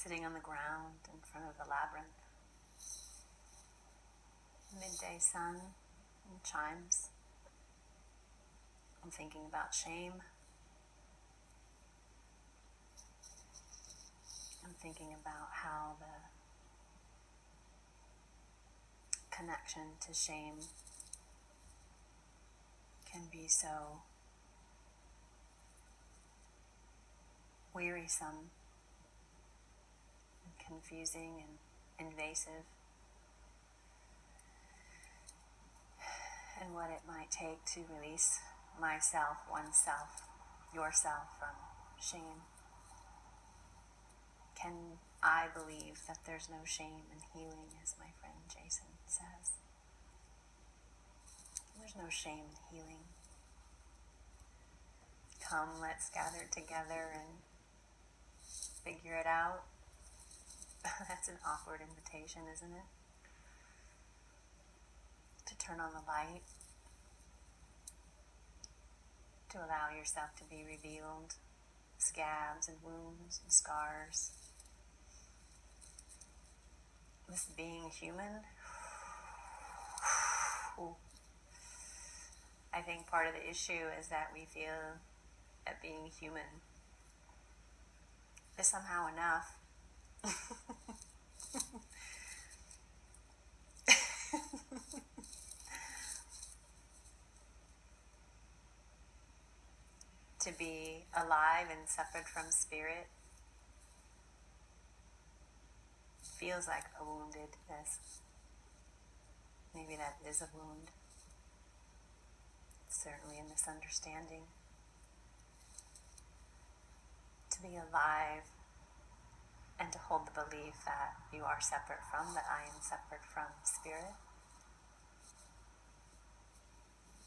sitting on the ground in front of the labyrinth. Midday sun and chimes. I'm thinking about shame. I'm thinking about how the connection to shame can be so wearisome and confusing and invasive, and what it might take to release myself, oneself, yourself from shame. Can I believe that there's no shame in healing, as my friend Jason says? There's no shame in healing. Come, let's gather together and figure it out. That's an awkward invitation, isn't it? To turn on the light, to allow yourself to be revealed, scabs and wounds and scars. This being human, I think part of the issue is that we feel that being human is somehow enough. To be alive and separate from spirit feels like a woundedness. Maybe that is a wound. It's certainly a misunderstanding. To be alive and to hold the belief that you are separate from, that I am separate from spirit,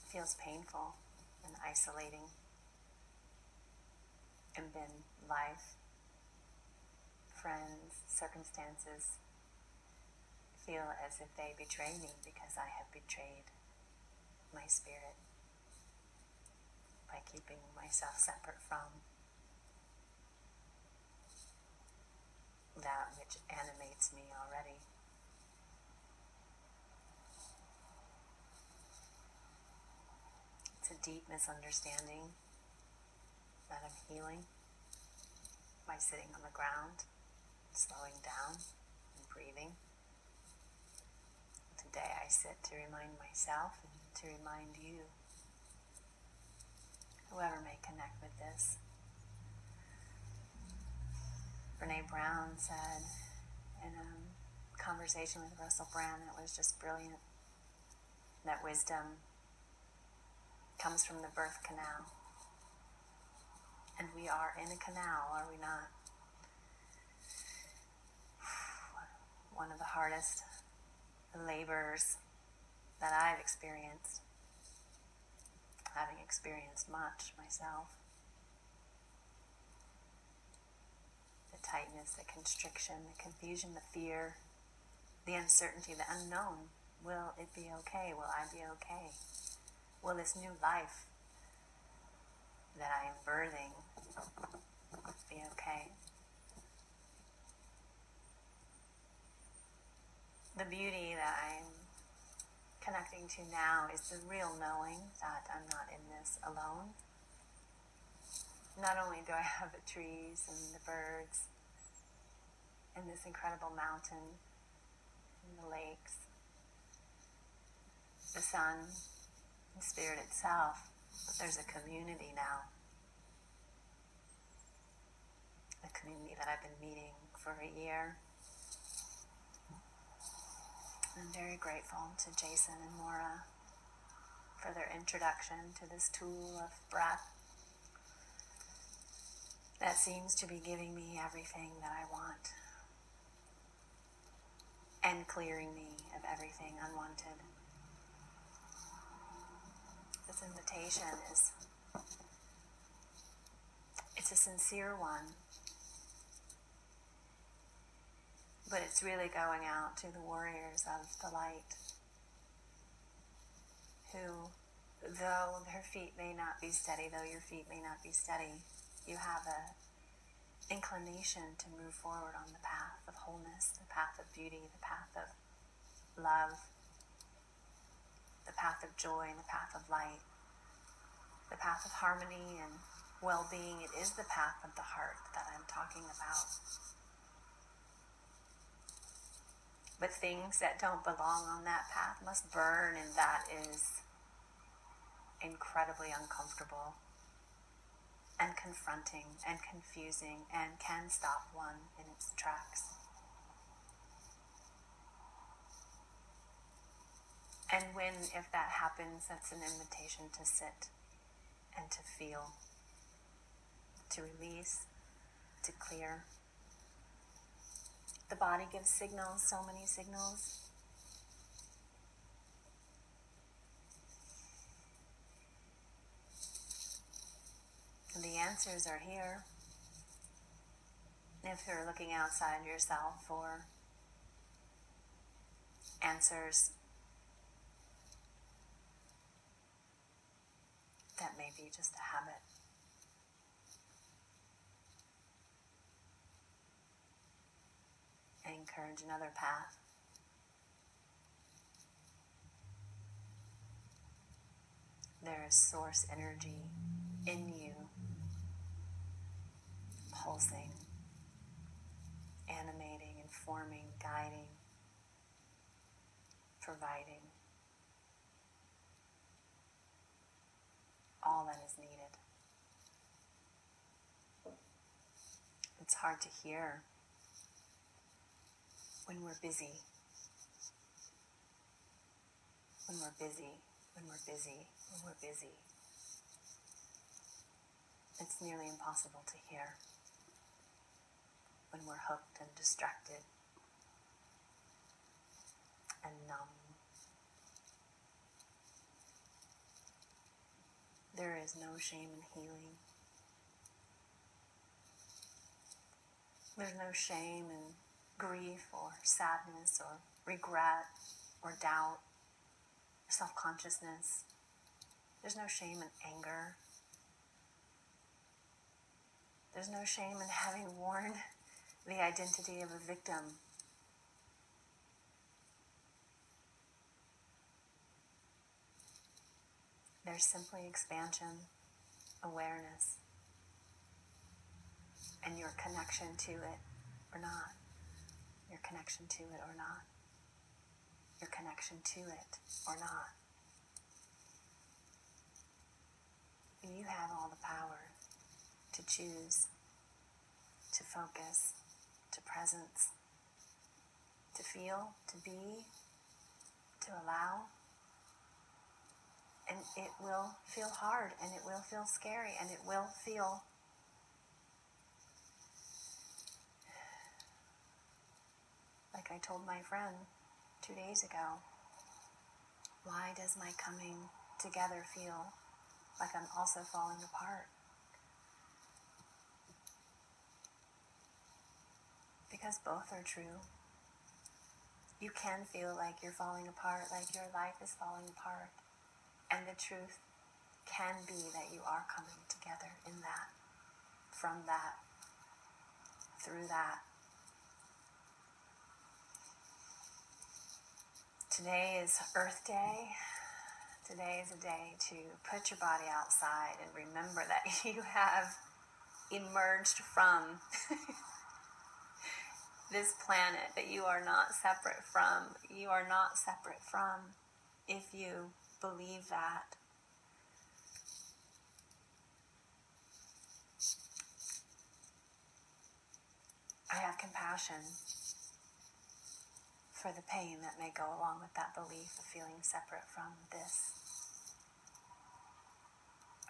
feels painful and isolating. And then life, friends, circumstances feel as if they betray me because I have betrayed my spirit by keeping myself separate from that which animates me already. It's a deep misunderstanding that I'm healing by sitting on the ground, slowing down and breathing. Today I sit to remind myself and to remind you, whoever may connect with this. Brene Brown said in a conversation with Russell Brand that was just brilliant, that wisdom comes from the birth canal. And we are in a canal, are we not? One of the hardest labors that I've experienced, having experienced much myself. The tightness, the constriction, the confusion, the fear, the uncertainty, the unknown. Will it be okay? Will I be okay? Will this new life that I am birthing be okay? The beauty that I'm connecting to now is the real knowing that I'm not in this alone. Not only do I have the trees and the birds and this incredible mountain and the lakes, the sun, and spirit itself, but there's a community now. A community that I've been meeting for a year. I'm very grateful to Jason and Maura for their introduction to this tool of breath that seems to be giving me everything that I want and clearing me of everything unwanted. This invitation it's a sincere one, but it's really going out to the warriors of the light who, though their feet may not be steady, though your feet may not be steady, you have inclination to move forward on the path of wholeness, the path of beauty, the path of love, the path of joy, and the path of light, the path of harmony and well-being. It is the path of the heart that I'm talking about. But things that don't belong on that path must burn, and that is incredibly uncomfortable and confronting and confusing and can stop one in its tracks. And if that happens, that's an invitation to sit and to feel, to release, to clear. The body gives signals, so many signals. And the answers are here. If you're looking outside yourself for answers, that may be just a habit. I encourage another path. There is source energy in you, pulsing, animating, informing, guiding, providing all that is needed. It's hard to hear when we're busy. When we're busy, when we're busy, when we're busy. It's nearly impossible to hear when we're hooked and distracted and numb. There is no shame in healing. There's no shame in grief or sadness or regret or doubt or self-consciousness. There's no shame in anger. There's no shame in having worn the identity of a victim. There's simply expansion, awareness, and your connection to it or not. Your connection to it or not. Your connection to it or not. You have all the power to choose, to focus, to presence, to feel, to be, to allow. And it will feel hard, and it will feel scary, and it will feel like I told my friend 2 days ago, why does my coming together feel like I'm also falling apart? Because both are true. You can feel like you're falling apart, like your life is falling apart. And the truth can be that you are coming together in that, from that, through that. Today is Earth Day. Today is a day to put your body outside and remember that you have emerged from this planet, that you are not separate from. You are not separate from, if you believe that. I have compassion for the pain that may go along with that belief of feeling separate from this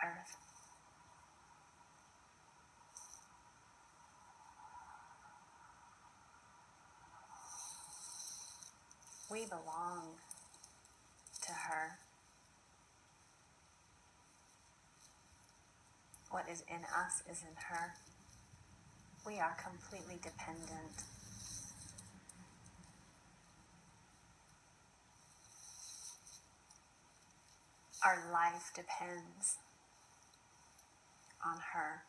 earth. We belong to her. What is in us is in her. We are completely dependent. Our life depends on her.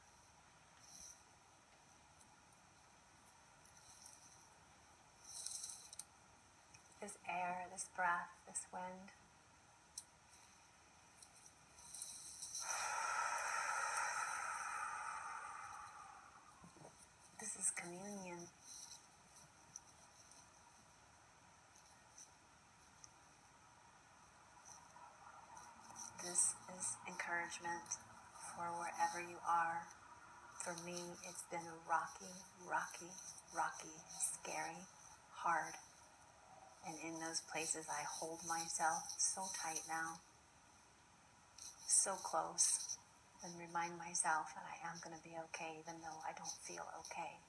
this air, this breath, this wind. This is communion. This is encouragement for wherever you are. For me, it's been rocky, scary, hard. And in those places, I hold myself so tight now, so close, and remind myself that I am going to be okay, even though I don't feel okay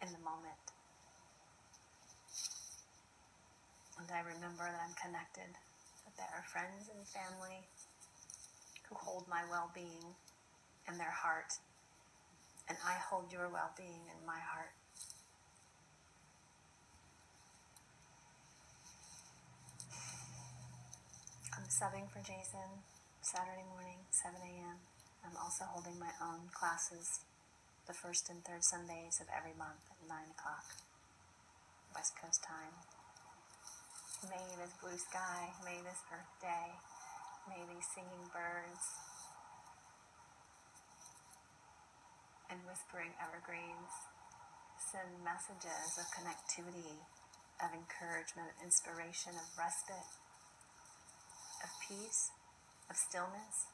in the moment. And I remember that I'm connected, that there are friends and family who hold my well-being in their heart, and I hold your well-being in my heart. I'm subbing for Jason Saturday morning, 7 a.m. I'm also holding my own classes the first and third Sundays of every month at 9 o'clock West Coast time. May this blue sky, may this Earth Day, may these singing birds and whispering evergreens send messages of connectivity, of encouragement, of inspiration, of respite, of peace, of stillness.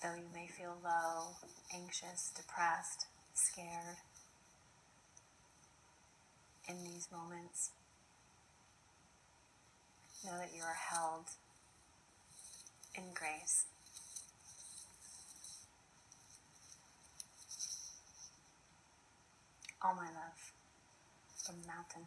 Though you may feel low, anxious, depressed, scared, in these moments, know that you are held in grace. All my love from the mountain.